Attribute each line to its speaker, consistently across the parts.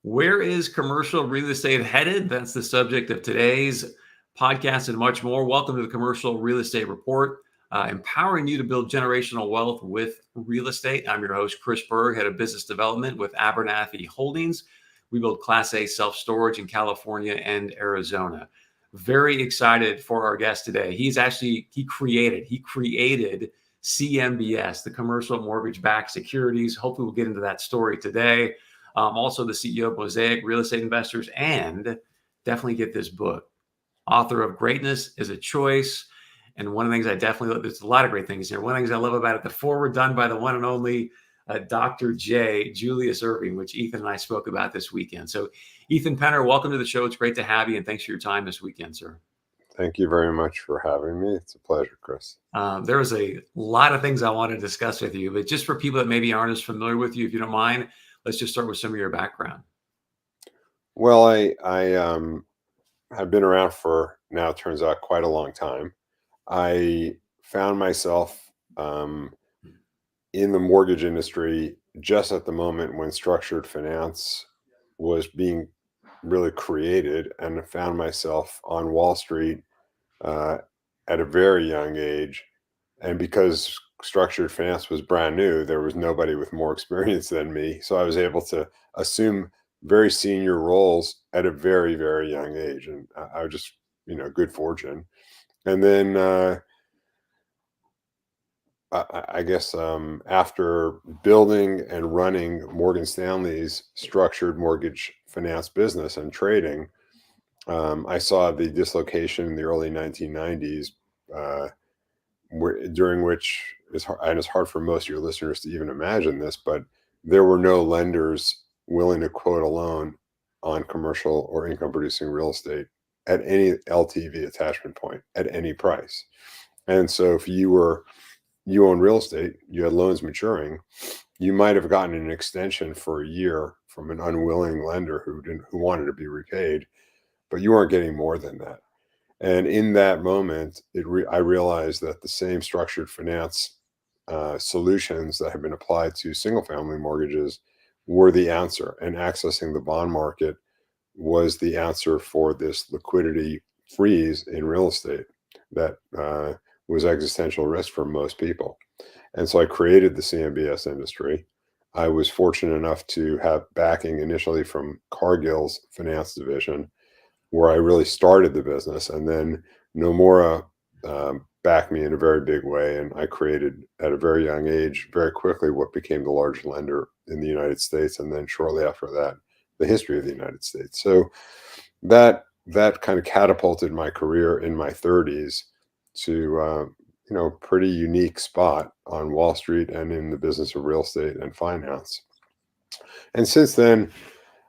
Speaker 1: Where is commercial real estate headed? That's the subject of today's podcast and much more. Welcome to the Commercial Real Estate Report, empowering you to build generational wealth with real estate. I'm your host, Chris Berg, head of business development with Abernathy Holdings. We build Class A self-storage in California and Arizona. Very excited for our guest today. He created CMBS, the commercial mortgage-backed securities. Hopefully we'll get into that story today. Also the CEO of Mosaic Real Estate Investors, and definitely get this book. Author of Greatness is a Choice. And one of the things I definitely love, there's a lot of great things here. One of the things I love about it, the foreword done by the one and only Dr. J. Julius Irving, which Ethan and I spoke about this weekend. So Ethan Penner, welcome to the show. It's great to have you, and thanks for your time this weekend, sir.
Speaker 2: Thank you very much for having me. It's a pleasure, Chris.
Speaker 1: There was a lot of things I want to discuss with you, but just for people that maybe aren't as familiar with you, if you don't mind, let's just start with some of your background.
Speaker 2: Well, I have been around for now, it turns out, quite a long time. I found myself in the mortgage industry just at the moment when structured finance was being really created, and found myself on Wall Street at a very young age. And because structured finance was brand new, there was nobody with more experience than me. So I was able to assume very senior roles at a very, very young age. And I was just, good fortune. And then I guess after building and running Morgan Stanley's structured mortgage finance business and trading, I saw the dislocation in the early 1990s, during which and it's hard for most of your listeners to even imagine this, but there were no lenders willing to quote a loan on commercial or income producing real estate at any LTV attachment point at any price. And so if you own real estate, you had loans maturing, you might have gotten an extension for a year from an unwilling lender who wanted to be repaid, but you weren't getting more than that. And in that moment, I realized that the same structured finance solutions that have been applied to single-family mortgages were the answer, and accessing the bond market was the answer for this liquidity freeze in real estate that was existential risk for most people. And so I created the CMBS industry. I was fortunate enough to have backing initially from Cargill's finance division, where I really started the business, and then Nomura backed me in a very big way, and I created at a very young age, very quickly, what became the largest lender in the United States, and then shortly after that, the history of the United States. So that kind of catapulted my career in my 30s to pretty unique spot on Wall Street and in the business of real estate and finance. And since then,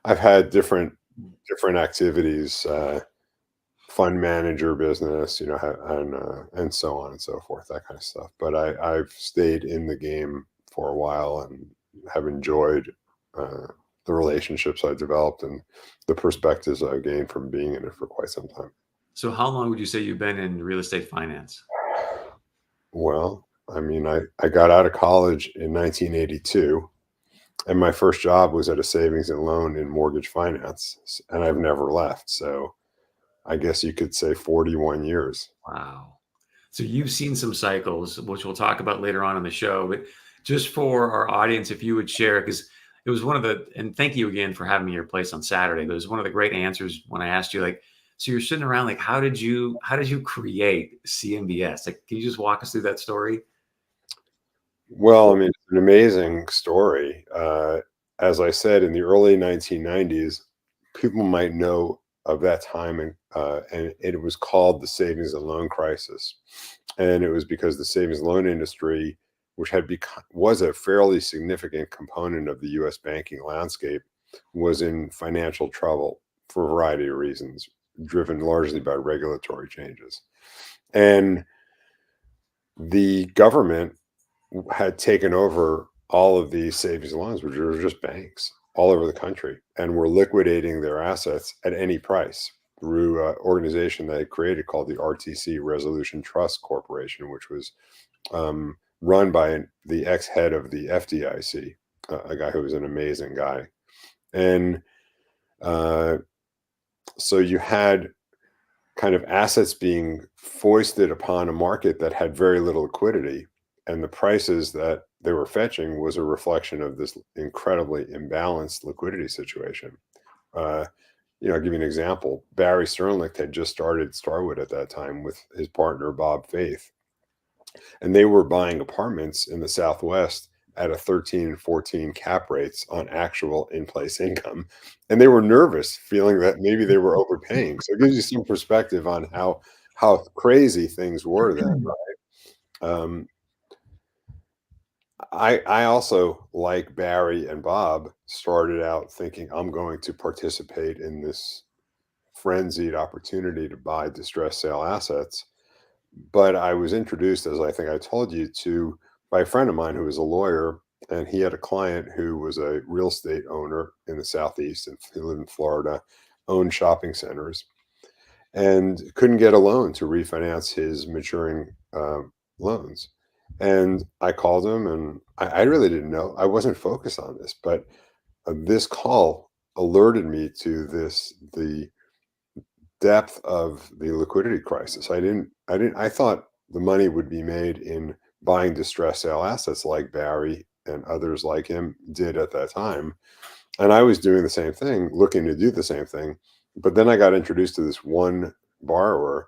Speaker 2: I've had different activities, fund manager business, and so on and so forth, that kind of stuff. But I've stayed in the game for a while and have enjoyed the relationships I developed and the perspectives I've gained from being in it for quite some time.
Speaker 1: So how long would you say you've been in real estate finance?
Speaker 2: Well, I mean, I got out of college in 1982. And my first job was at a savings and loan in mortgage finance, and I've never left. So I guess you could say 41 years.
Speaker 1: Wow. So you've seen some cycles, which we'll talk about later on in the show. But just for our audience, if you would share, because it was and thank you again for having me at your place on Saturday. But it was one of the great answers when I asked you, like, so you're sitting around, like, how did you create CMBS? Like, can you just walk us through that story?
Speaker 2: Well, I mean, it's an amazing story. As I said, in the early 1990s, people might know of that time, and it was called the savings and loan crisis. And it was because the savings and loan industry, which was a fairly significant component of the U.S. banking landscape, was in financial trouble for a variety of reasons, driven largely by regulatory changes. And the government had taken over all of these savings and loans, which were just banks all over the country, and were liquidating their assets at any price through an organization they had created called the RTC, Resolution Trust Corporation, which was run by the ex-head of the FDIC, a guy who was an amazing guy. And Uh, so you had kind of assets being foisted upon a market that had very little liquidity, and the prices that they were fetching was a reflection of this incredibly imbalanced liquidity situation. Uh, I'll give you an example. Barry Sternlicht had just started Starwood at that time with his partner Bob Faith, and they were buying apartments in the Southwest at a 13 and 14 cap rates on actual in-place income. And they were nervous, feeling that maybe they were overpaying. So it gives you some perspective on how crazy things were then. Um, I also, like Barry and Bob, started out thinking I'm going to participate in this frenzied opportunity to buy distressed sale assets. But I was introduced, as I think I told you, to by a friend of mine who was a lawyer, and he had a client who was a real estate owner in the Southeast, and he lived in Florida, owned shopping centers, and couldn't get a loan to refinance his maturing loans. And I called him, and I really didn't know. I wasn't focused on this, but this call alerted me to the depth of the liquidity crisis. I thought the money would be made in buying distressed sale assets like Barry and others like him did at that time. And I was doing the same thing, looking to do the same thing. But then I got introduced to this one borrower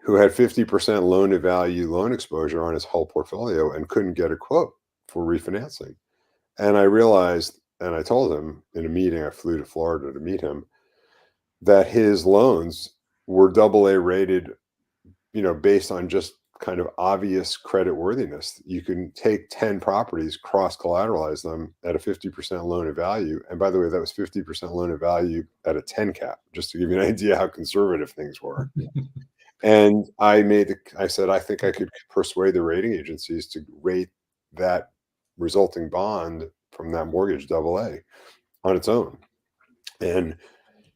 Speaker 2: who had 50% loan to value loan exposure on his whole portfolio and couldn't get a quote for refinancing. And I realized, and I told him in a meeting, I flew to Florida to meet him, that his loans were double A rated, based on just kind of obvious credit worthiness. You can take 10 properties, cross collateralize them at a 50% loan to value. And by the way, that was 50% loan to value at a 10 cap, just to give you an idea how conservative things were. And I said, I think I could persuade the rating agencies to rate that resulting bond from that mortgage double A on its own. And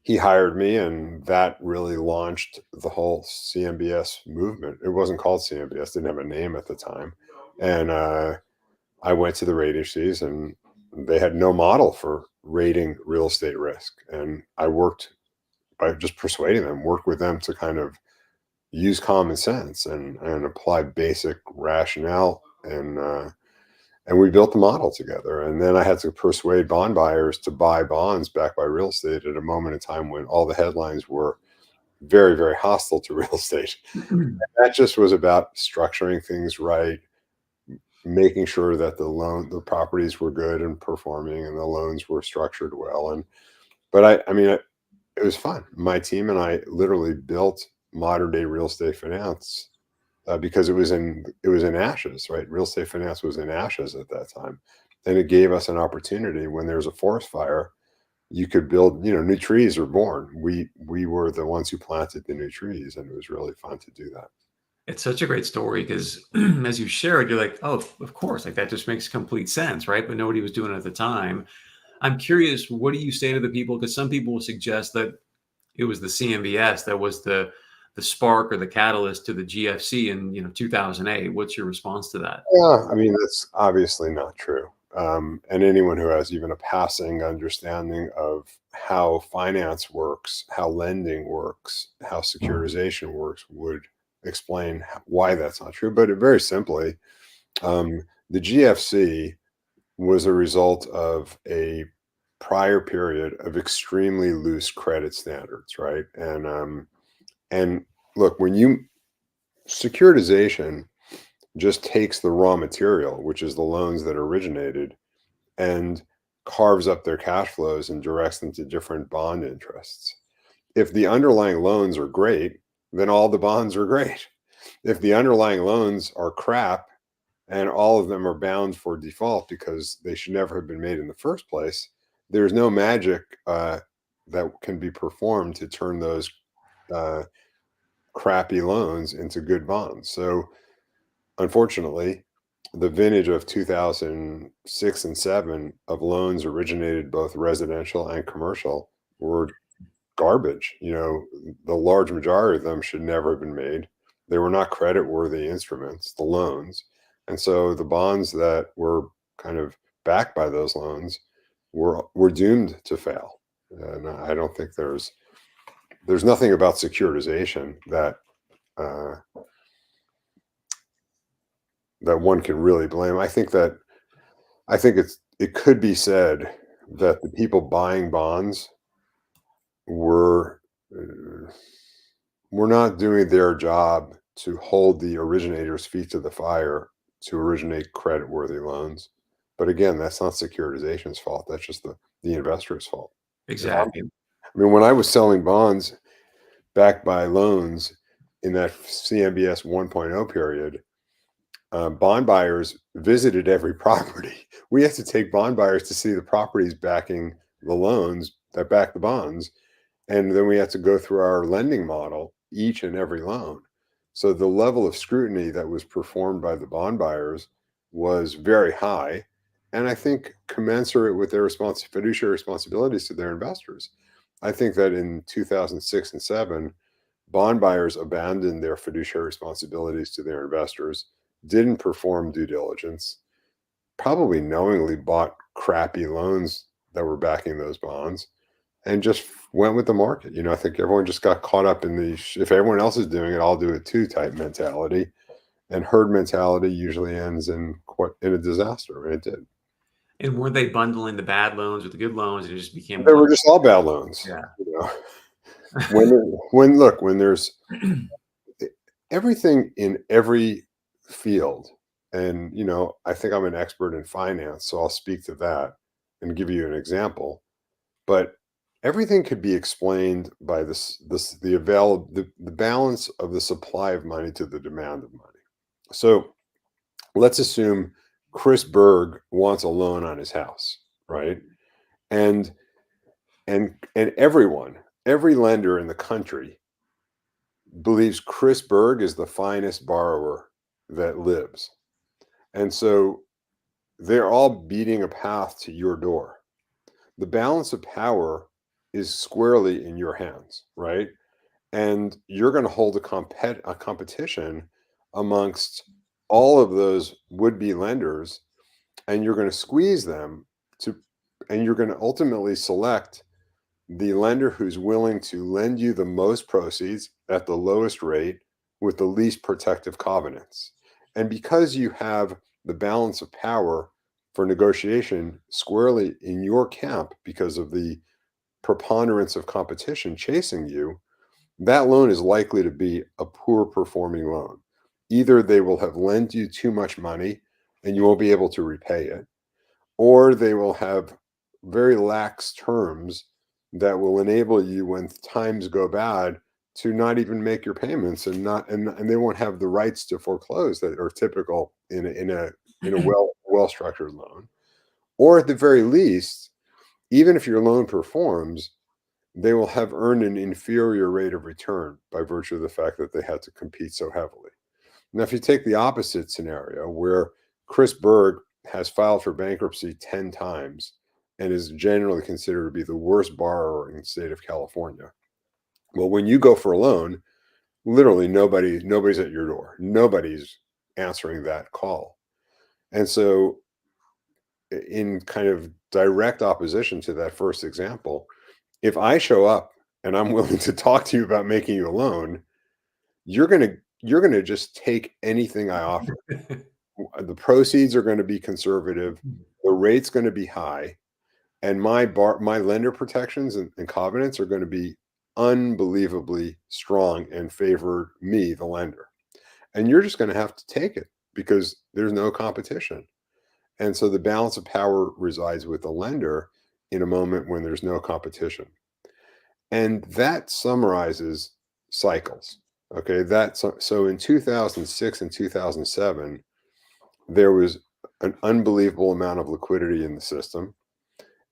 Speaker 2: he hired me, and that really launched the whole CMBS movement. It wasn't called CMBS, didn't have a name at the time. And I went to the rating agencies, and they had no model for rating real estate risk. And I worked by just persuading them, work with them to kind of use common sense and apply basic rationale. And we built the model together. And then I had to persuade bond buyers to buy bonds backed by real estate at a moment in time when all the headlines were very, very hostile to real estate. That just was about structuring things right, making sure that the properties were good and performing, and the loans were structured well. But it was fun. My team and I literally built modern day real estate finance because it was in ashes, right? Real estate finance was in ashes at that time, and it gave us an opportunity. When there's a forest fire, you could build, new trees are born. We were the ones who planted the new trees, and it was really fun to do that.
Speaker 1: It's such a great story because as you shared, you're like, oh, of course, like that just makes complete sense, right? But nobody was doing it at the time. I'm curious, what do you say to the people? Because some people will suggest that it was the CMBS that was the spark or the catalyst to the GFC in 2008. What's your response to that?
Speaker 2: Yeah, that's obviously not true. And anyone who has even a passing understanding of how finance works, how lending works, how securitization works would explain why that's not true. But very simply, the GFC was a result of a prior period of extremely loose credit standards, right? And look, when securitization just takes the raw material, which is the loans that originated, and carves up their cash flows and directs them to different bond interests. If the underlying loans are great, then all the bonds are great. If the underlying loans are crap and all of them are bound for default because they should never have been made in the first place, there's no magic that can be performed to turn those uh, crappy loans into good bonds. So unfortunately, the vintage of 2006 and 7 of loans originated both residential and commercial were garbage. The large majority of them should never have been made. They were not credit worthy instruments, the loans. And so the bonds that were kind of backed by those loans were doomed to fail. And I don't think there's nothing about securitization that uh, that one can really blame. I think it could be said that the people buying bonds were uh, were not doing their job to hold the originator's feet to the fire to originate credit-worthy loans. But again, that's not securitization's fault. That's just the investor's fault. If I'm,
Speaker 1: Exactly.
Speaker 2: I mean, when I was selling bonds backed by loans in that CMBS 1.0 period, bond buyers visited every property. We had to take bond buyers to see the properties backing the loans that back the bonds. And then we had to go through our lending model, each and every loan. So the level of scrutiny that was performed by the bond buyers was very high. And I think commensurate with their fiduciary responsibilities to their investors. I think that in 2006 and 7, bond buyers abandoned their fiduciary responsibilities to their investors, didn't perform due diligence, probably knowingly bought crappy loans that were backing those bonds, and just went with the market. I think everyone just got caught up in the if everyone else is doing it, I'll do it too type mentality. And herd mentality usually ends in a disaster, and it did.
Speaker 1: And weren't they bundling the bad loans with the good loans, and it just became
Speaker 2: They
Speaker 1: one?
Speaker 2: were just all bad loans.
Speaker 1: Yeah.
Speaker 2: When there's everything in every field, and I think I'm an expert in finance, so I'll speak to that and give you an example. But everything could be explained by the balance of the supply of money to the demand of money. So let's assume Chris Berg wants a loan on his house, right? And every lender in the country believes Chris Berg is the finest borrower that lives. And so they're all beating a path to your door. The balance of power is squarely in your hands, right? And you're going to hold a competition amongst all of those would-be lenders, and you're going to squeeze them and you're going to ultimately select the lender who's willing to lend you the most proceeds at the lowest rate with the least protective covenants. And because you have the balance of power for negotiation squarely in your camp because of the preponderance of competition chasing you, that loan is likely to be a poor performing loan. Either they will have lent you too much money and you won't be able to repay it, or they will have very lax terms that will enable you when times go bad to not even make your payments, and they won't have the rights to foreclose that are typical in a well structured loan. Or at the very least, even if your loan performs, they will have earned an inferior rate of return by virtue of the fact that they had to compete so heavily. Now, if you take the opposite scenario where Chris Berg has filed for bankruptcy 10 times and is generally considered to be the worst borrower in the state of California. Well, when you go for a loan, literally nobody's at your door. Nobody's answering that call. And so in kind of direct opposition to that first example, if I show up and I'm willing to talk to you about making you a loan, you're going to just take anything I offer. The proceeds are going to be conservative, the rate's going to be high, and my lender protections and covenants are going to be unbelievably strong and favor me, the lender. And you're just going to have to take it because there's no competition. And so the balance of power resides with the lender in a moment when there's no competition. And that summarizes cycles. Okay, so in 2006 and 2007, there was an unbelievable amount of liquidity in the system,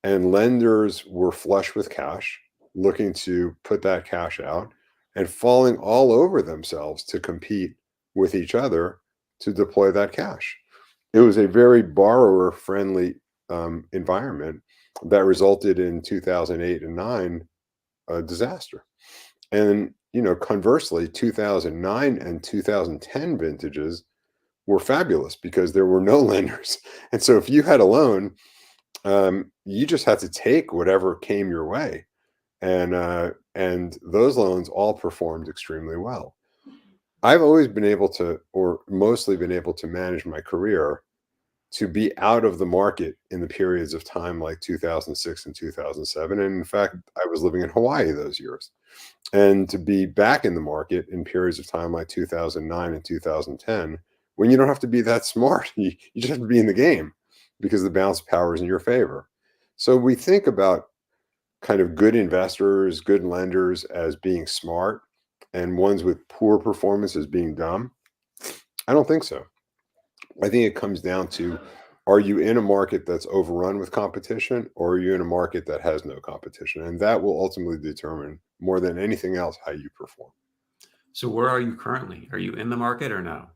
Speaker 2: and lenders were flush with cash, looking to put that cash out and falling all over themselves to compete with each other to deploy that cash. It was a very borrower friendly environment that resulted in 2008 and 9 a disaster. And conversely, 2009 and 2010 vintages were fabulous because there were no lenders. And so if you had a loan You just had to take whatever came your way, and those loans all performed extremely well. I've always been able to, or mostly been able to manage my career to be out of the market in the periods of time like 2006 and 2007. And in fact, I was living in Hawaii those years. And to be back in the market in periods of time like 2009 and 2010, when you don't have to be that smart, you just have to be in the game because the bounce power is in your favor. So we think about kind of good investors, good lenders as being smart and ones with poor performance as being dumb. I don't think so. I think it comes down to, are you in a market that's overrun with competition, or are you in a market that has no competition? And that will ultimately determine more than anything else how you perform.
Speaker 1: So where are you currently? Are you in the market or no?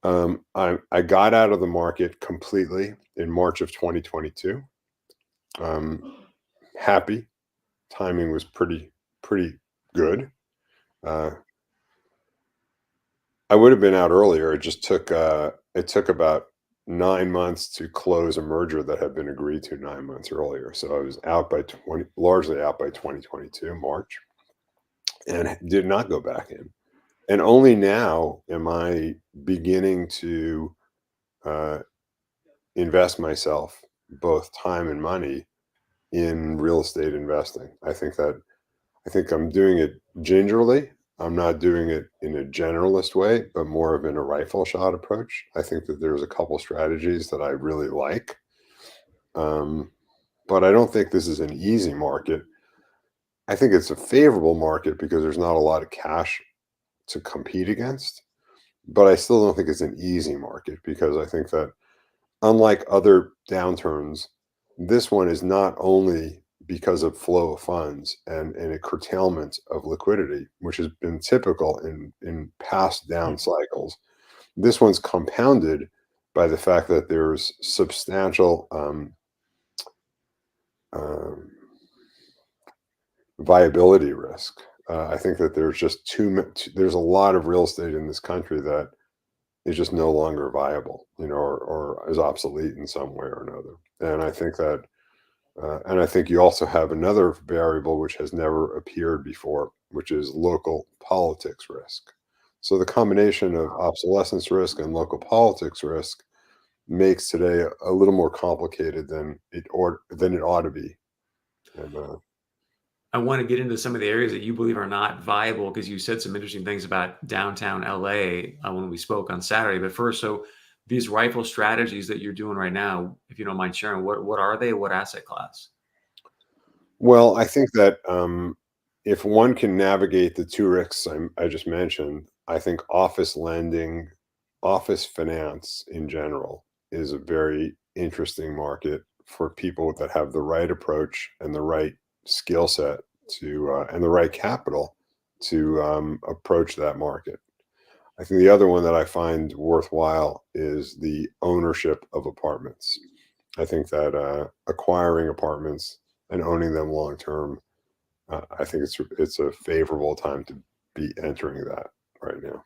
Speaker 2: I got out of the market completely in March of 2022. Happy. Timing was pretty good. Uh, I would have been out earlier. It took about 9 months to close a merger that had been agreed to 9 months earlier. So I was out by largely out by 2022 March, and did not go back in. And only now am I beginning to uh, invest myself, both time and money, in real estate investing. I think I'm doing it gingerly. I'm not doing it in a generalist way, but more of in a rifle shot approach. I think that there's a couple strategies that I really like. Um, but I don't think this is an easy market. I think it's a favorable market because there's not a lot of cash to compete against. But I still don't think it's an easy market because I think that, unlike other downturns, this one is not only because of flow of funds and a curtailment of liquidity, which has been typical in past down cycles. This one's compounded by the fact that there's substantial um, viability risk. I think that there's just too much. There's a lot of real estate in this country that is just no longer viable, or is obsolete in some way or another. And I think that, and I think you also have another variable which has never appeared before, which is local politics risk. So the combination of obsolescence risk and local politics risk makes today a little more complicated than it ought to be. And
Speaker 1: I want to get into some of the areas that you believe are not viable because you said some interesting things about downtown LA when we spoke on Saturday. But first, so these rifle strategies that you're doing right now, if you don't mind sharing, what are they? What asset class?
Speaker 2: well, I think that if one can navigate the two risks I just mentioned, I think office lending, office finance in general, is a very interesting market for people that have the right approach and the right skill set and the right capital to approach that market. I think the other one that I find worthwhile is the ownership of apartments. I think that acquiring apartments and owning them long term, I think it's a favorable time to be entering that right now.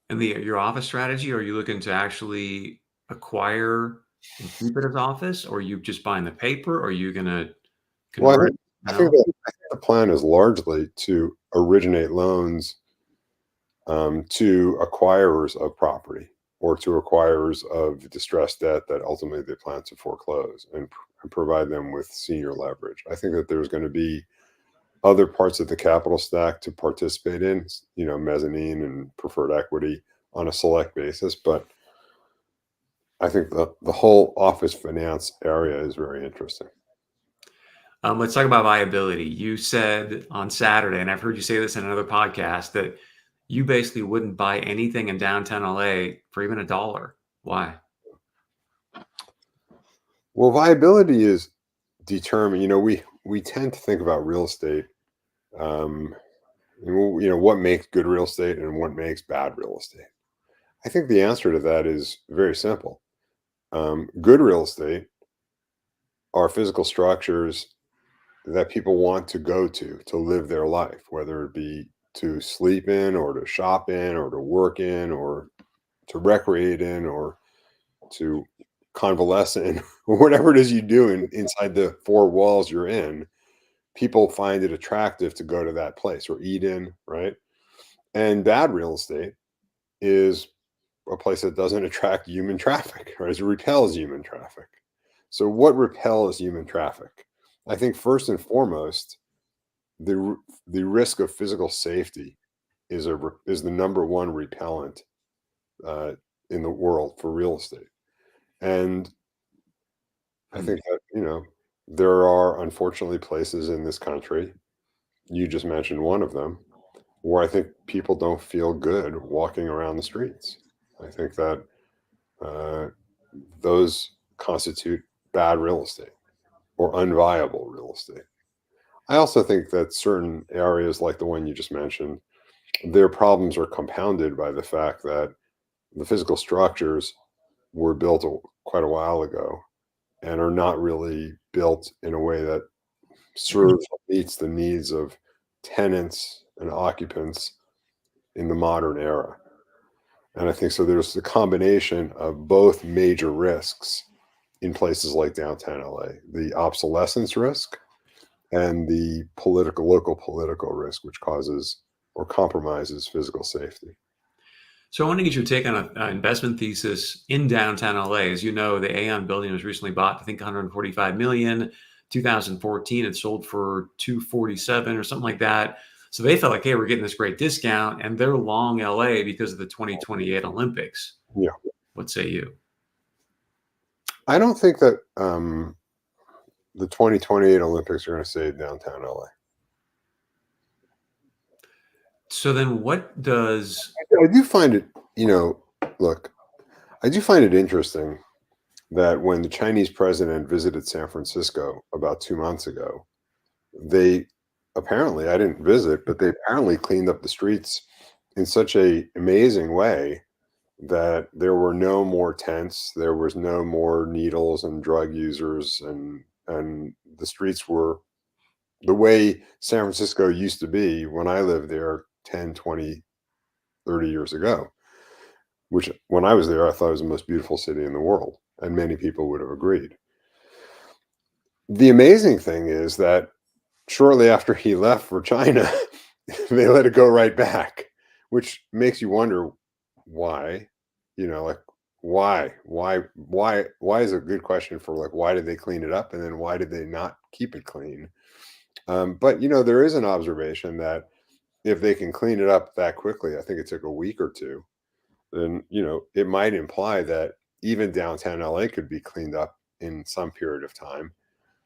Speaker 1: And your office strategy, are you looking to actually acquire and keep it as office, or are you just buying the paper, or are you going to
Speaker 2: Well,
Speaker 1: convert it? No?
Speaker 2: I think the plan is largely to originate loans to acquirers of property, or to acquirers of distressed debt that ultimately they plan to foreclose, and provide them with senior leverage. I think that there's going to be other parts of the capital stack to participate in, mezzanine and preferred equity on a select basis. But I think the whole office finance area is very interesting.
Speaker 1: Let's talk about viability. You said on Saturday, and I've heard you say this in another podcast, that you basically wouldn't buy anything in downtown LA for even $1. Why?
Speaker 2: Well, viability is determined. We tend to think about real estate, um, and what makes good real estate and what makes bad real estate. I think the answer to that is very simple. Good real estate are physical structures that people want to go to live their life, whether it be to sleep in, or to shop in, or to work in, or to recreate in, or to convalescent or whatever it is you do inside the four walls you're in, people find it attractive to go to that place or eat in, right? And bad real estate is a place that doesn't attract human traffic, right? It repels human traffic. So what repels human traffic? I think first and foremost, the risk of physical safety is the number one repellent uh, in the world for real estate. And I think that, there are unfortunately places in this country, you just mentioned one of them, where I think people don't feel good walking around the streets. I think that uh, those constitute bad real estate or unviable real estate. I also think that certain areas like the one you just mentioned, their problems are compounded by the fact that the physical structures were built quite a while ago and are not really built in a way that serves or meets the needs of tenants and occupants in the modern era. And I think so there's the combination of both major risks in places like downtown LA, the obsolescence risk and the local political risk, which causes or compromises physical safety.
Speaker 1: So I want to get your take on an investment thesis in downtown LA. As you know, the Aon building was recently bought, I think 145 million. 2014, it sold for 247 or something like that. So they felt like, hey, we're getting this great discount, and they're long LA because of the 2028 Olympics.
Speaker 2: Yeah.
Speaker 1: What say you?
Speaker 2: I don't think that the 2028 Olympics are going to save downtown LA.
Speaker 1: So then what does...
Speaker 2: I do find it, look, I do find it interesting that when the Chinese president visited San Francisco about 2 months ago, they apparently, I didn't visit, but they apparently cleaned up the streets in such a amazing way that there were no more tents, there was no more needles and drug users, and the streets were the way San Francisco used to be when I lived there 10, 20, 30 years ago, which when I was there, I thought it was the most beautiful city in the world. And many people would have agreed. The amazing thing is that shortly after he left for China, they let it go right back, which makes you wonder why, like why is a good question for like, why did they clean it up? And then why did they not keep it clean? But there is an observation that if they can clean it up that quickly, I think it took a week or two, then, it might imply that even downtown LA could be cleaned up in some period of time.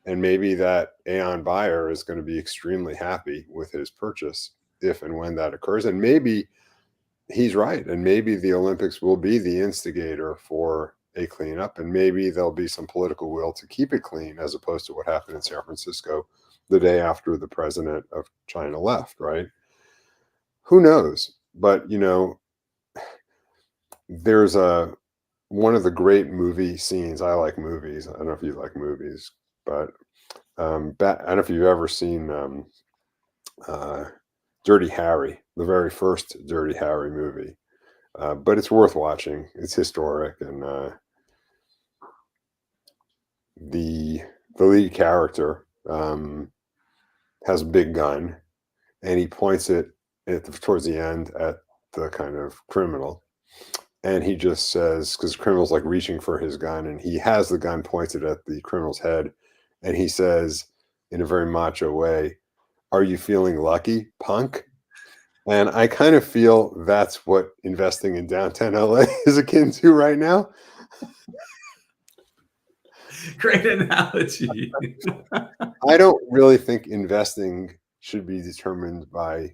Speaker 2: And maybe that Aon buyer is going to be extremely happy with his purchase if and when that occurs. And maybe he's right. And maybe the Olympics will be the instigator for a cleanup. And maybe there'll be some political will to keep it clean, as opposed to what happened in San Francisco the day after the president of China left, right? Who knows? But, there's one of the great movie scenes. I like movies. I don't know if you like movies, but I don't know if you've ever seen Dirty Harry, the very first Dirty Harry movie, but it's worth watching. It's historic, and the lead character has a big gun, and he points it towards the end at the kind of criminal. And he just says, because the criminal's like reaching for his gun, and he has the gun pointed at the criminal's head. And he says, in a very macho way, "Are you feeling lucky, punk?" And I kind of feel that's what investing in downtown LA is akin to right now.
Speaker 1: Great analogy.
Speaker 2: I don't really think investing should be determined by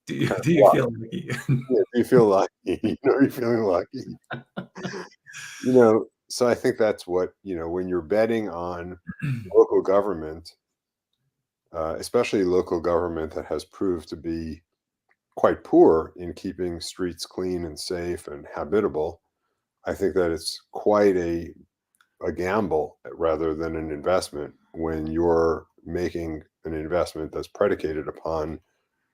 Speaker 1: Do you feel lucky?
Speaker 2: do you feel lucky? Are you feeling lucky? So I think that's what, when you're betting on local government, especially local government that has proved to be quite poor in keeping streets clean and safe and habitable, I think that it's quite a gamble rather than an investment when you're making an investment that's predicated upon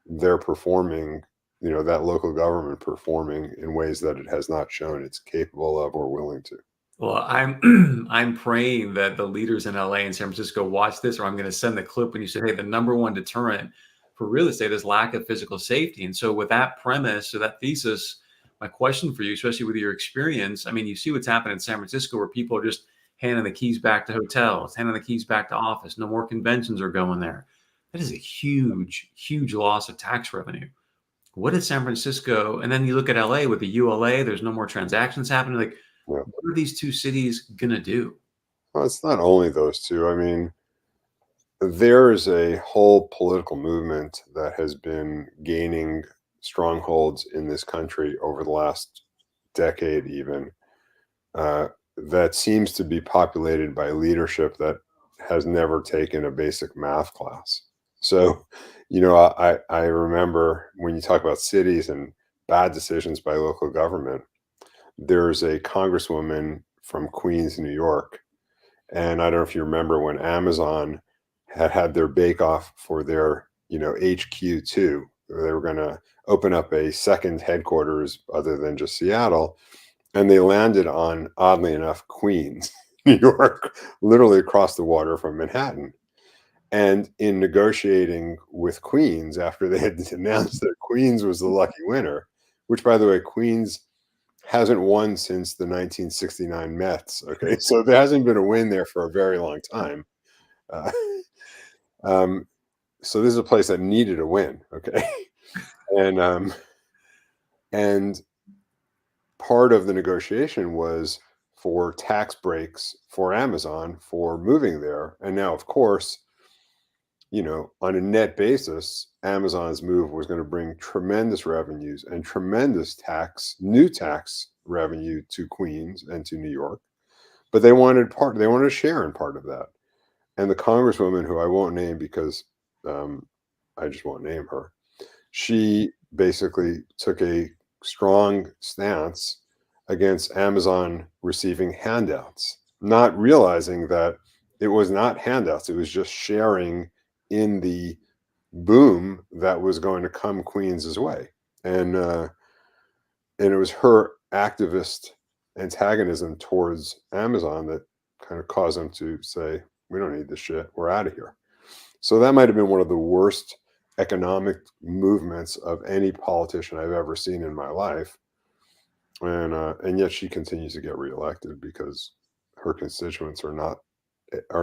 Speaker 2: their performing, that local government performing in ways that it has not shown it's capable of or willing to.
Speaker 1: Well, I'm I'm praying that the leaders in LA and San Francisco watch this, or I'm going to send the clip when you said, "Hey, the number one deterrent for real estate is lack of physical safety." And so, with that premise or that thesis, my question for you, especially with your experience, I mean, you see what's happening in San Francisco, where people are just handing the keys back to hotels, handing the keys back to office. No more conventions are going there. That is a huge, huge loss of tax revenue. What is San Francisco? And then you look at LA with the ULA. There's no more transactions happening. Like,
Speaker 2: Yeah.
Speaker 1: what are these two cities gonna do?
Speaker 2: Well, it's not only those two. I mean, there is a whole political movement that has been gaining strongholds in this country over the last decade, even uh, that seems to be populated by leadership that has never taken a basic math class. So, I remember when you talk about cities and bad decisions by local government, there's a congresswoman from Queens, New York, and I don't know if you remember when Amazon had their bake off for their, HQ2. They were going to open up a second headquarters other than just Seattle. And they landed on, oddly enough, Queens, New York, literally across the water from Manhattan. And in negotiating with Queens, after they had announced that Queens was the lucky winner, which, by the way, Queens hasn't won since the 1969 Mets. Okay, so there hasn't been a win there for a very long time. Uh, um, so this is a place that needed a win. Okay, and and part of the negotiation was for tax breaks for Amazon for moving there. And now, of course, on a net basis, Amazon's move was going to bring tremendous revenues and tremendous new tax revenue to Queens and to New York. But they wanted a share in part of that. And the congresswoman, who I won't name because um, I just won't name her, she basically took a strong stance against Amazon receiving handouts, not realizing that it was not handouts, it was just sharing in the boom that was going to come Queens' way. And it was her activist antagonism towards Amazon that kind of caused them to say, we don't need this shit, we're out of here. So that might have been one of the worst economic movements of any politician I've ever seen in my life. And yet she continues to get reelected because her constituents are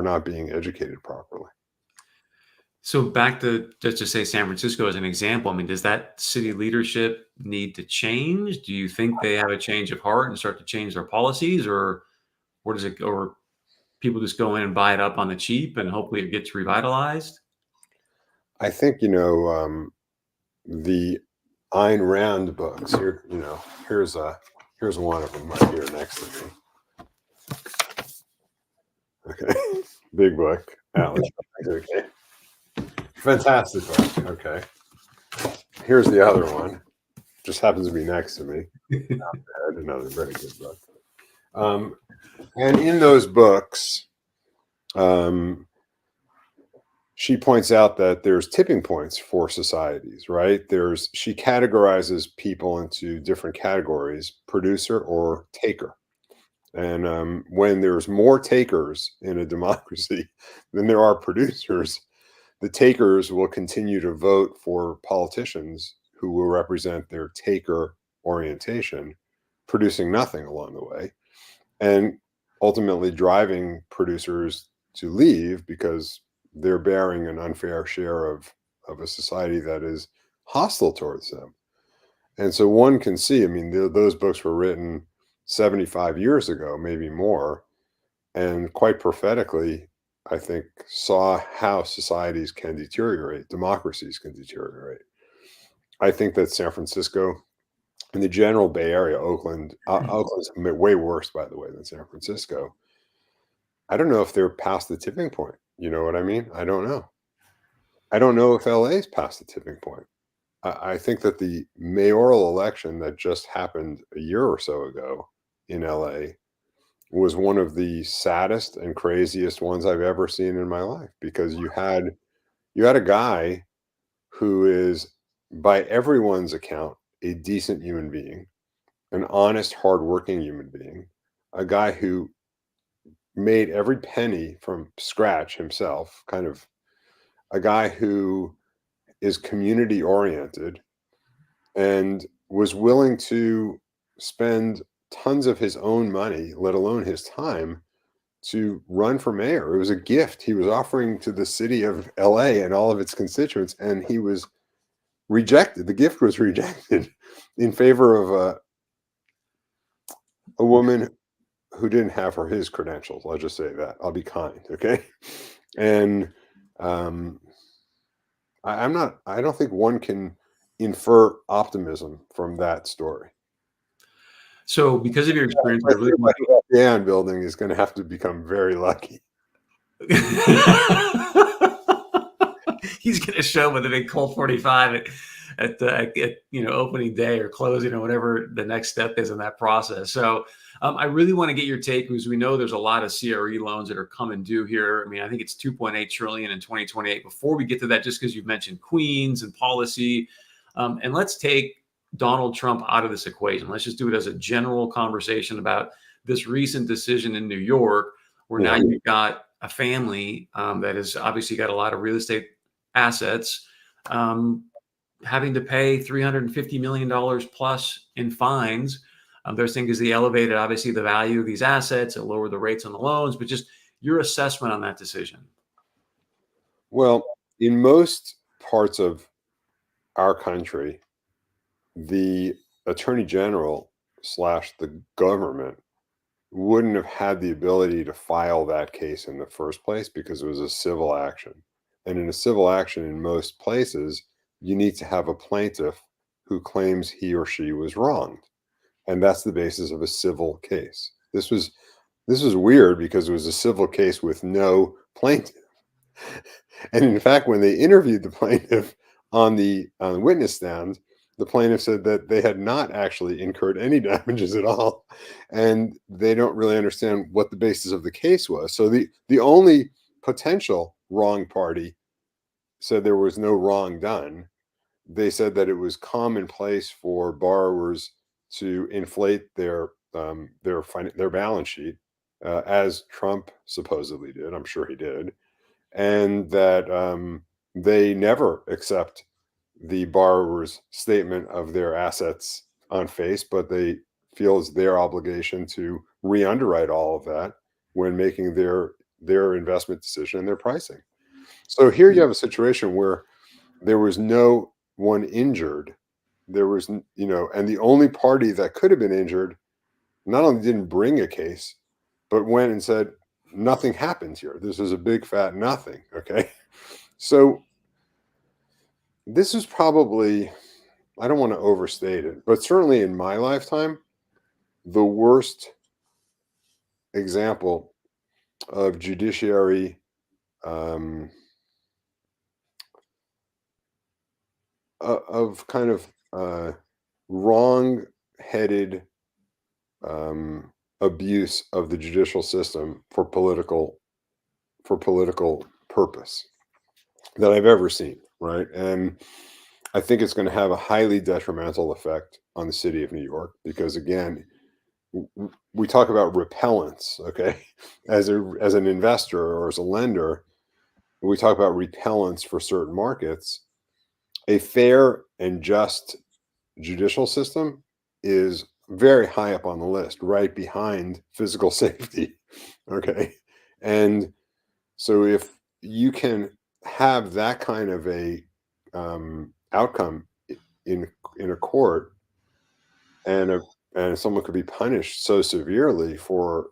Speaker 2: not being educated properly.
Speaker 1: So back to just say San Francisco as an example. I mean, does that city leadership need to change? Do you think they have a change of heart and start to change their policies, or where does it go? Or people just go in and buy it up on the cheap and hopefully it gets revitalized?
Speaker 2: I think the Ayn Rand books here. Here's one of them right here next to me. Okay, big book, Atlas. Okay, fantastic book. Okay, here's the other one. Just happens to be next to me. Not bad. Another very good book. And in those books, she points out that there's tipping points for societies, right? She categorizes people into different categories: producer or taker. And when there's more takers in a democracy than there are producers, the takers will continue to vote for politicians who will represent their taker orientation, producing nothing along the way, and ultimately driving producers to leave because they're bearing an unfair share of a society that is hostile towards them. And so one can see, I mean, those books were written 75 years ago, maybe more, and quite prophetically, I think, saw how societies can deteriorate, democracies can deteriorate. I think that San Francisco and the general Bay Area, Oakland's way worse, by the way, than San Francisco. I don't know if they're past the tipping point. You know what I mean? I don't know. I don't know if LA is past the tipping point. I think that the mayoral election that just happened a year or so ago in LA was one of the saddest and craziest ones I've ever seen in my life, because you had a guy who is, by everyone's account, a decent human being, an honest, hardworking human being, a guy who made every penny from scratch himself, kind of a guy who is community oriented and was willing to spend tons of his own money, let alone his time, to run for mayor. It was a gift he was offering to the city of LA and all of its constituents, and he was rejected. The gift was rejected in favor of a woman who didn't have his credentials. I'll just say that. I'll be kind, okay? And I'm not. I don't think one can infer optimism from that story.
Speaker 1: So, because of your experience, I really want
Speaker 2: The FDN building is going to have to become very lucky.
Speaker 1: He's going to show with a big Colt 45 at opening day or closing or whatever the next step is in that process. So I really want to get your take, because we know there's a lot of CRE loans that are coming due here. I mean, I think it's 2.8 trillion in 2028. Before we get to that, just because you've mentioned Queens and policy, and let's take Donald Trump out of this equation. Let's just do it as a general conversation about this recent decision in New York, where now you've got a family that has obviously got a lot of real estate assets, having to pay $350 million plus in fines. They're saying because they elevated, obviously, the value of these assets, it lowered the rates on the loans, but just your assessment on that decision.
Speaker 2: Well, in most parts of our country, the attorney general / the government wouldn't have had the ability to file that case in the first place because it was a civil action. And in a civil action, in most places, you need to have a plaintiff who claims he or she was wronged. And that's the basis of a civil case. This was weird because it was a civil case with no plaintiff. And in fact, when they interviewed the plaintiff on the witness stand, the plaintiff said that they had not actually incurred any damages at all, and they don't really understand what the basis of the case was. So the only potential wrong party said there was no wrong done. They said that it was commonplace for borrowers to inflate their balance sheet, as Trump supposedly did. I'm sure he did, and that they never accept the borrower's statement of their assets on face, but they feel it's their obligation to re-underwrite all of that when making their investment decision and their pricing. So here you have a situation where there was no one injured. There was, and the only party that could have been injured not only didn't bring a case, but went and said, nothing happened here. This is a big fat nothing. Okay. So this is probably, I don't want to overstate it, but certainly in my lifetime, the worst example of judiciary of kind of wrong-headed abuse of the judicial system for political purpose that I've ever seen, right? And I think it's going to have a highly detrimental effect on the city of New York because, again, we talk about repellents, okay? As an investor or as a lender, we talk about repellents for certain markets. A fair and just judicial system is very high up on the list, right behind physical safety, okay? And so if you can have that kind of a outcome in a court, and someone could be punished so severely for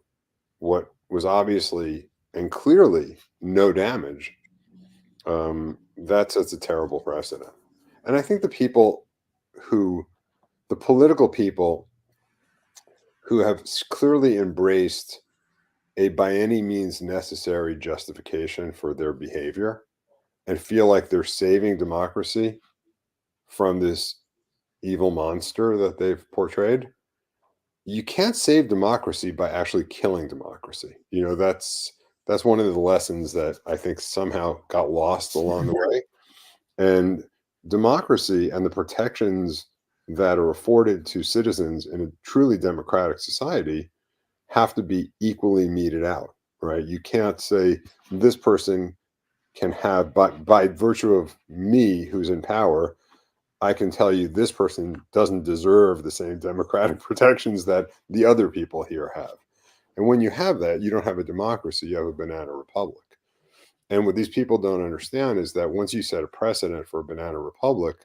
Speaker 2: what was obviously and clearly no damage, that sets a terrible precedent. And I think the political people who have clearly embraced a by any means necessary justification for their behavior and feel like they're saving democracy from this evil monster that they've portrayed. You can't save democracy by actually killing democracy. That's one of the lessons that I think somehow got lost along the way. And democracy and the protections that are afforded to citizens in a truly democratic society have to be equally meted out, right? You can't say this person can have, but by virtue of me who's in power, I can tell you this person doesn't deserve the same democratic protections that the other people here have. And when you have that, you don't have a democracy, you have a banana republic. And what these people don't understand is that once you set a precedent for a banana republic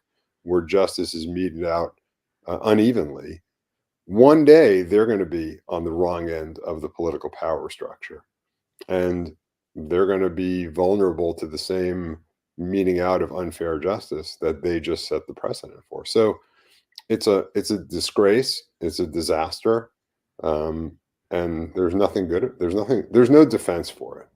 Speaker 2: where justice is meted out unevenly, one day they're going to be on the wrong end of the political power structure. And they're going to be vulnerable to the same meting out of unfair justice that they just set the precedent for. So it's a disgrace. It's a disaster, and there's nothing good. There's no defense for it.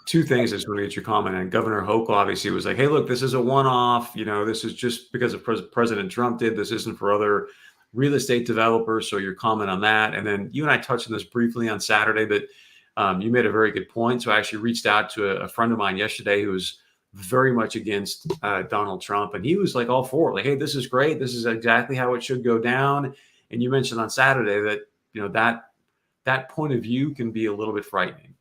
Speaker 1: Two things I just want to get your comment on. Governor Hochul obviously was like, hey, look, this is a one-off. This is just because of President Trump did. This isn't for other real estate developers. So your comment on that. And then you and I touched on this briefly on Saturday, but you made a very good point. So I actually reached out to a friend of mine yesterday who was very much against Donald Trump. And he was like all for it. Like, hey, this is great. This is exactly how it should go down. And you mentioned on Saturday that, that point of view can be a little bit frightening.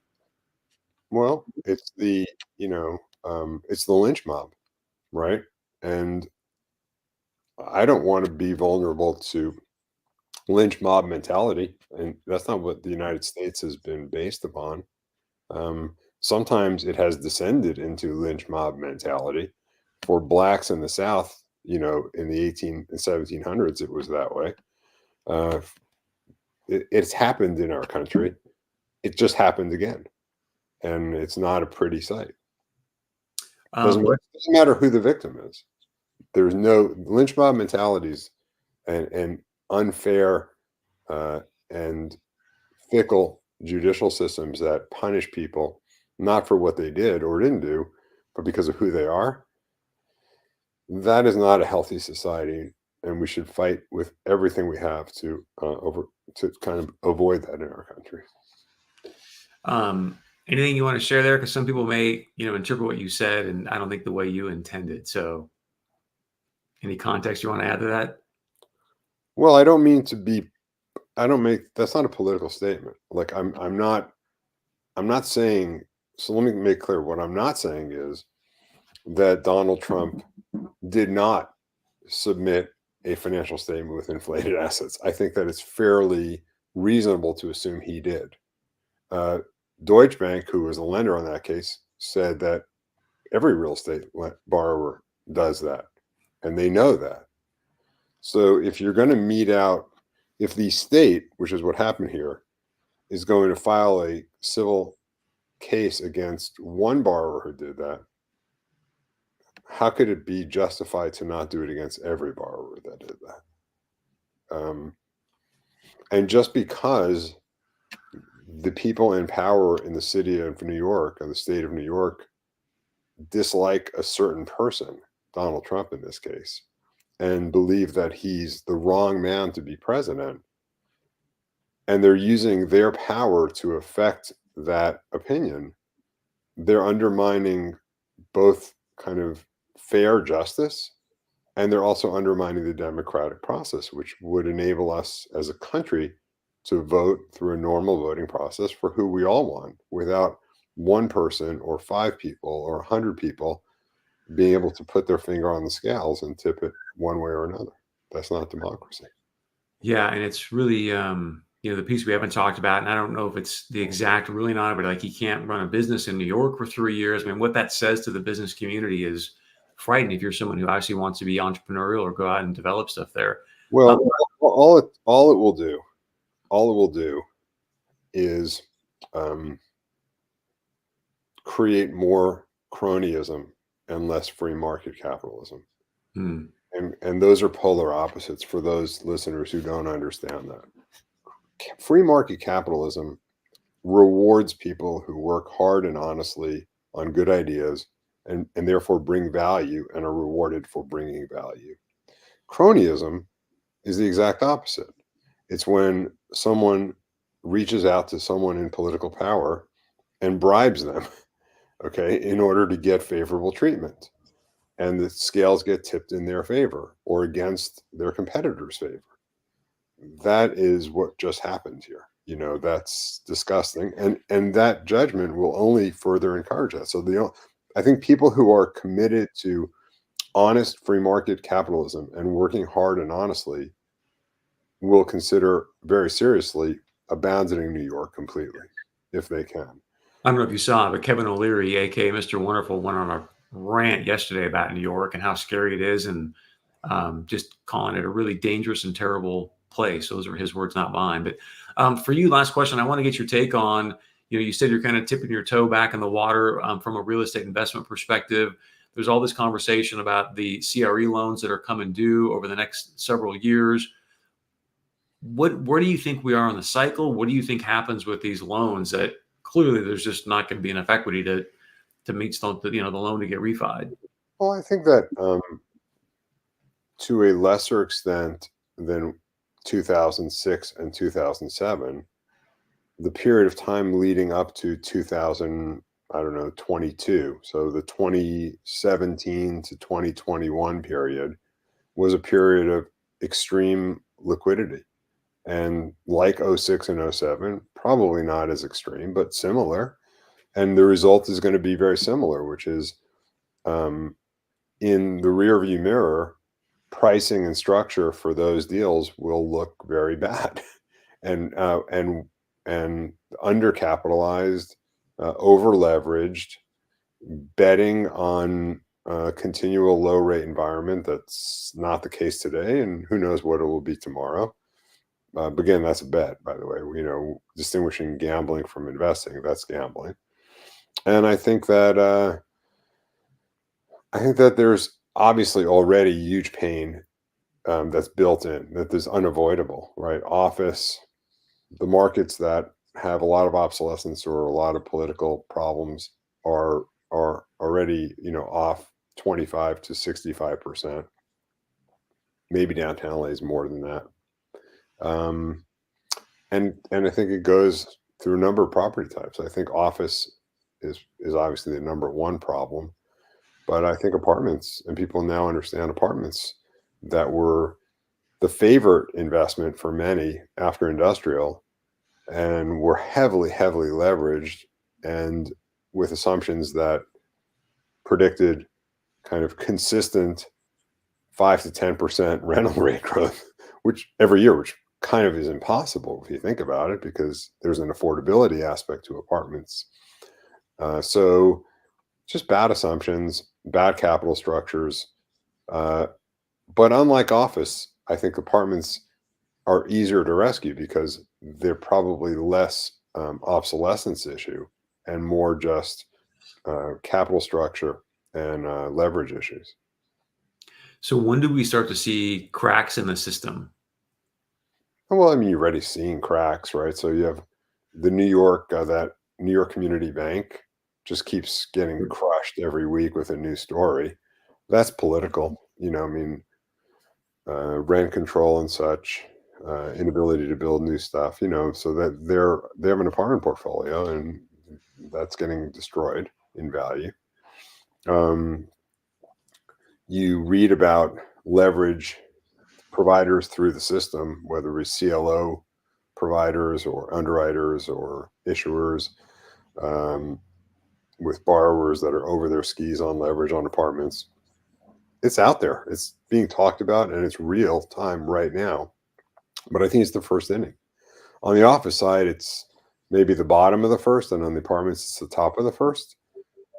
Speaker 2: Well, it's the lynch mob, right? And I don't want to be vulnerable to lynch mob mentality, and that's not what the United States has been based upon. Sometimes it has descended into lynch mob mentality. For blacks in the South, in the 18 and 1700s, it was that way. It's happened in our country. It just happened again. And it's not a pretty sight. Doesn't matter who the victim is. There's no lynch mob mentalities and unfair and fickle judicial systems that punish people not for what they did or didn't do, but because of who they are. That is not a healthy society, and we should fight with everything we have to kind of avoid that in our country.
Speaker 1: Anything you want to share there? Because some people may, interpret what you said, and I don't think the way you intended. So, any context you want to add to that?
Speaker 2: Well, I don't mean to be. That's not a political statement. Like I'm not saying. So let me make clear. What I'm not saying is that Donald Trump did not submit a financial statement with inflated assets. I think that it's fairly reasonable to assume he did. Deutsche Bank, who was a lender on that case, said that every real estate borrower does that, and they know that. So if you're going to mete out, if the state, which is what happened here, is going to file a civil case against one borrower who did that, how could it be justified to not do it against every borrower that did that? And just because the people in power in the city of New York or the state of New York dislike a certain person, Donald Trump in this case, and believe that he's the wrong man to be president, and they're using their power to affect that opinion, they're undermining both kind of fair justice, and they're also undermining the democratic process, which would enable us as a country to vote through a normal voting process for who we all want, without one person or 5 people or 100 people being able to put their finger on the scales and tip it one way or another. That's not democracy.
Speaker 1: Yeah, and it's really the piece we haven't talked about, and I don't know if it's the exact ruling on it, but like he can't run a business in New York for 3 years. I mean, what that says to the business community is frightening if you're someone who actually wants to be entrepreneurial or go out and develop stuff there.
Speaker 2: Well, all it will do is create more cronyism and less free market capitalism. And those are polar opposites for those listeners who don't understand that. Free market capitalism rewards people who work hard and honestly on good ideas and therefore bring value and are rewarded for bringing value. Cronyism is the exact opposite. It's when someone reaches out to someone in political power and bribes them, okay, in order to get favorable treatment. And the scales get tipped in their favor or against their competitor's favor. That is what just happened here. that's disgusting. And that judgment will only further encourage that. So I think people who are committed to honest free market capitalism and working hard and honestly will consider very seriously abandoning New York completely if they can.
Speaker 1: I don't know if you saw, but Kevin O'Leary, aka Mr. Wonderful, went on a rant yesterday about New York and how scary it is, and just calling it a really dangerous and terrible place. Those are his words, not mine. But for you, last question, I want to get your take on. You said you're kind of tipping your toe back in the water from a real estate investment perspective. There's all this conversation about the CRE loans that are coming due over the next several years. Where do you think we are on the cycle? What do you think happens with these loans that clearly there's just not going to be enough equity to meet the loan to get refied?
Speaker 2: Well, I think that to a lesser extent than 2006 and 2007, the period of time leading up to 2000, I don't know, 22. So the 2017 to 2021 period was a period of extreme liquidity. And like '06 and '07, probably not as extreme, but similar. And the result is going to be very similar, which is in the rearview mirror, pricing and structure for those deals will look very bad and undercapitalized, over leveraged, betting on a continual low rate environment. That's not the case today, and who knows what it will be tomorrow. But again, that's a bet, by the way. Distinguishing gambling from investing, that's gambling. And I think that there's obviously already huge pain that's built in, that is unavoidable, right? Office, the markets that have a lot of obsolescence or a lot of political problems are already off 25 to 65%. Maybe downtown LA is more than that. And I think it goes through a number of property types. I think office is obviously the number one problem, but I think apartments, and people now understand apartments that were the favorite investment for many after industrial, and were heavily leveraged, and with assumptions that predicted kind of consistent 5 to 10% rental rate growth, which every year, which kind of is impossible if you think about it, because there's an affordability aspect to apartments. So just bad assumptions, bad capital structures. But unlike office, I think apartments are easier to rescue because they're probably less obsolescence issue and more just capital structure and leverage issues.
Speaker 1: So when do we start to see cracks in the system?
Speaker 2: Well, I mean, you're already seeing cracks, right? So you have the that New York Community Bank just keeps getting crushed every week with a new story. That's political, I mean, rent control and such, inability to build new stuff, so that they have an apartment portfolio and that's getting destroyed in value. You read about leverage providers through the system, whether it's CLO providers or underwriters or issuers, with borrowers that are over their skis on leverage on apartments. It's out there. It's being talked about, and it's real time right now. But I think it's the first inning. On the office side, it's maybe the bottom of the first, and on the apartments, it's the top of the first.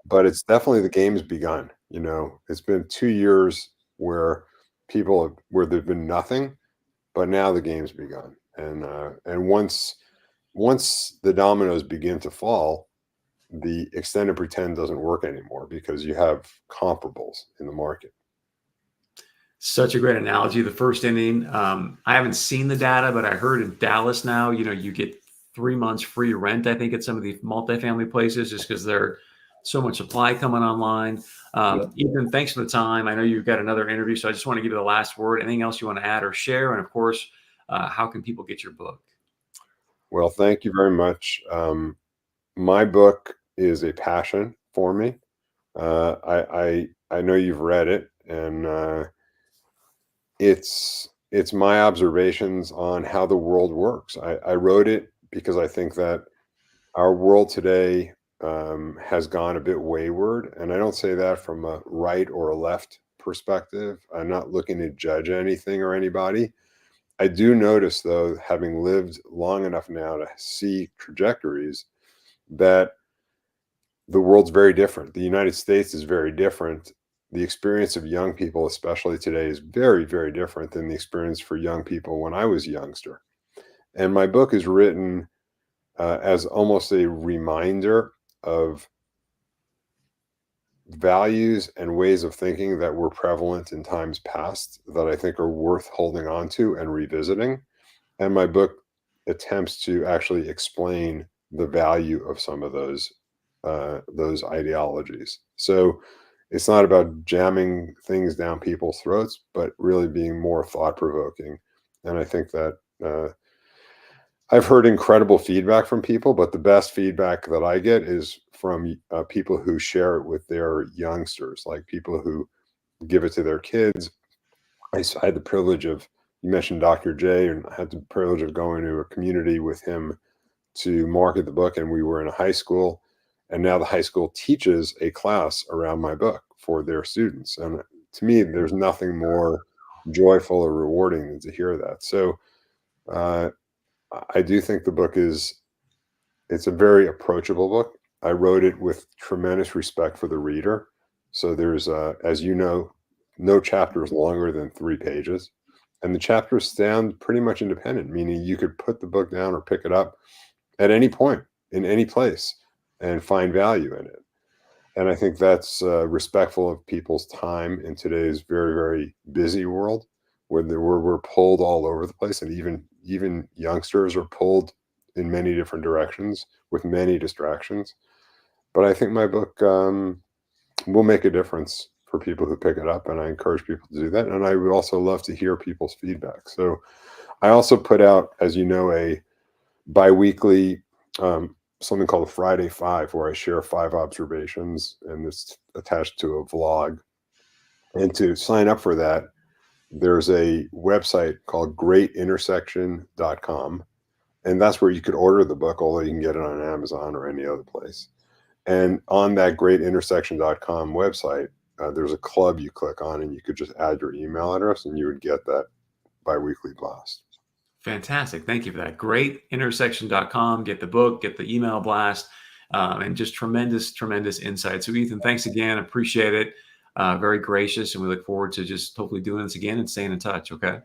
Speaker 2: But it's definitely the game's begun. It's been 2 years where there've been nothing, but now the game's begun. And once the dominoes begin to fall, the extend and pretend doesn't work anymore because you have comparables in the market.
Speaker 1: Such a great analogy. The first inning. I haven't seen the data, but I heard in Dallas now, you get 3 months free rent, I think, at some of the multifamily places, just because there's so much supply coming online. Ethan, thanks for the time. I know you've got another interview, so I just want to give you the last word. Anything else you want to add or share? And of course, how can people get your book?
Speaker 2: Well, thank you very much. My book is a passion for me. I know you've read it, and it's my observations on how the world works. I wrote it because I think that our world today has gone a bit wayward. And I don't say that from a right or a left perspective. I'm not looking to judge anything or anybody. I do notice, though, having lived long enough now to see trajectories, that the world's very different. The United States is very different. The experience of young people, especially today, is very, very different than the experience for young people when I was a youngster. And my book is written as almost a reminder of values and ways of thinking that were prevalent in times past that I think are worth holding on to and revisiting. And my book attempts to actually explain the value of some of those ideologies. So it's not about jamming things down people's throats, but really being more thought provoking. And I think that I've heard incredible feedback from people, but the best feedback that I get is from people who share it with their youngsters, like people who give it to their kids. I had the privilege of, you mentioned Dr. J, and I had the privilege of going to a community with him to market the book. And we were in a high school, and now the high school teaches a class around my book for their students. And to me, there's nothing more joyful or rewarding than to hear that. So uh, I do think the book it's a very approachable book. I wrote it with tremendous respect for the reader. So there's, as you know, no chapter is longer than 3 pages. And the chapters stand pretty much independent, meaning you could put the book down or pick it up at any point in any place and find value in it. And I think that's respectful of people's time in today's very, very busy world, where we're pulled all over the place, and even youngsters are pulled in many different directions with many distractions. But I think my book will make a difference for people who pick it up, and I encourage people to do that. And I would also love to hear people's feedback. So I also put out, as you know, a biweekly something called Friday Five, where I share 5 observations, and it's attached to a vlog. And to sign up for that, there's a website called greatintersection.com, and that's where you could order the book, although you can get it on Amazon or any other place. And on that greatintersection.com website, there's a club you click on, and you could just add your email address, and you would get that biweekly blast.
Speaker 1: Fantastic. Thank you for that. Greatintersection.com. Get the book, get the email blast, and just tremendous, tremendous insight. So, Ethan, thanks again. Appreciate it. Very gracious. And we look forward to just hopefully doing this again and staying in touch. Okay.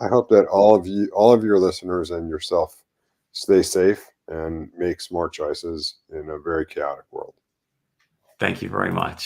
Speaker 2: I hope that all of your listeners and yourself stay safe and make smart choices in a very chaotic world.
Speaker 1: Thank you very much.